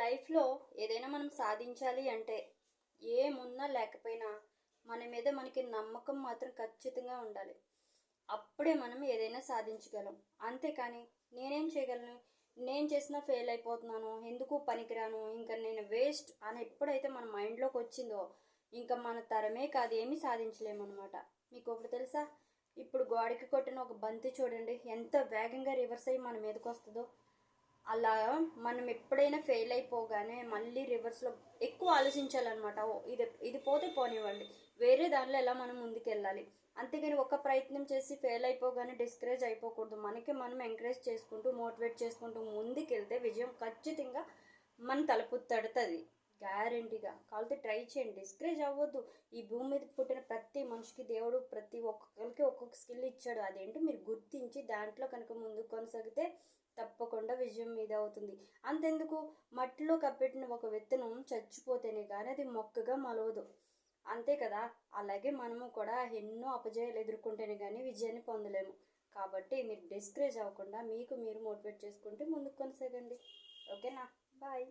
లైఫ్లో ఏదైనా మనం సాధించాలి అంటే ఏమున్నా లేకపోయినా మన మీద మనకి నమ్మకం మాత్రం ఖచ్చితంగా ఉండాలి. అప్పుడే మనం ఏదైనా సాధించగలం. అంతేకాని నేనేం చేయగలను, నేను చేసినా ఫెయిల్ అయిపోతున్నాను, ఎందుకు పనికిరాను, ఇంకా నేను వేస్ట్ అని ఎప్పుడైతే మన మైండ్లోకి వచ్చిందో ఇంకా మన తరమే కాదు ఏమీ సాధించలేమన్నమాట. మీకు ఒకటి తెలుసా, ఇప్పుడు గోడకి కొట్టిన ఒక బంతి చూడండి ఎంత వేగంగా రివర్స్ అయ్యి మన మీదకి వస్తుందో. అలా మనం ఎప్పుడైనా ఫెయిల్ అయిపోగానే మళ్ళీ రివర్స్లో ఎక్కువ ఆలోచించాలన్నమాట. ఓ ఇది ఇది పోతే పోనివ్వండి, వేరే దానిలో ఎలా మనం ముందుకెళ్ళాలి. అంతేగాని ఒక ప్రయత్నం చేసి ఫెయిల్ అయిపోగానే డిస్కరేజ్ అయిపోకూడదు. మనకి మనం ఎంకరేజ్ చేసుకుంటూ మోటివేట్ చేసుకుంటూ ముందుకెళ్తే విజయం ఖచ్చితంగా మన తలుపు తడుతుంది, గ్యారంటీగా. కాబట్టి ట్రై చేయండి, డిస్కరేజ్ అవ్వద్దు. ఈ భూమి మీద పుట్టిన ప్రతి మనిషికి దేవుడు ప్రతి ఒక్కరికి ఒక్కొక్క స్కిల్ ఇచ్చాడు. అదేంటో మీరు గుర్తించి దాంట్లో కనుక ముందుకు కొనసాగితే తప్పకుండా విజయం మీద అవుతుంది. అంతెందుకు, మట్టిలో కప్పెట్టిన ఒక విత్తనం చచ్చిపోతేనే కానీ అది మొక్కగా మలవదు, అంతే కదా. అలాగే మనము కూడా ఎన్నో అపజయాలు ఎదుర్కొంటేనే కానీ విజయాన్ని పొందలేము. కాబట్టి మీరు డిస్కరేజ్ అవ్వకుండా మీకు మీరు మోటివేట్ చేసుకుంటే ముందుకు కొనసాగండి. ఓకేనా? బాయ్.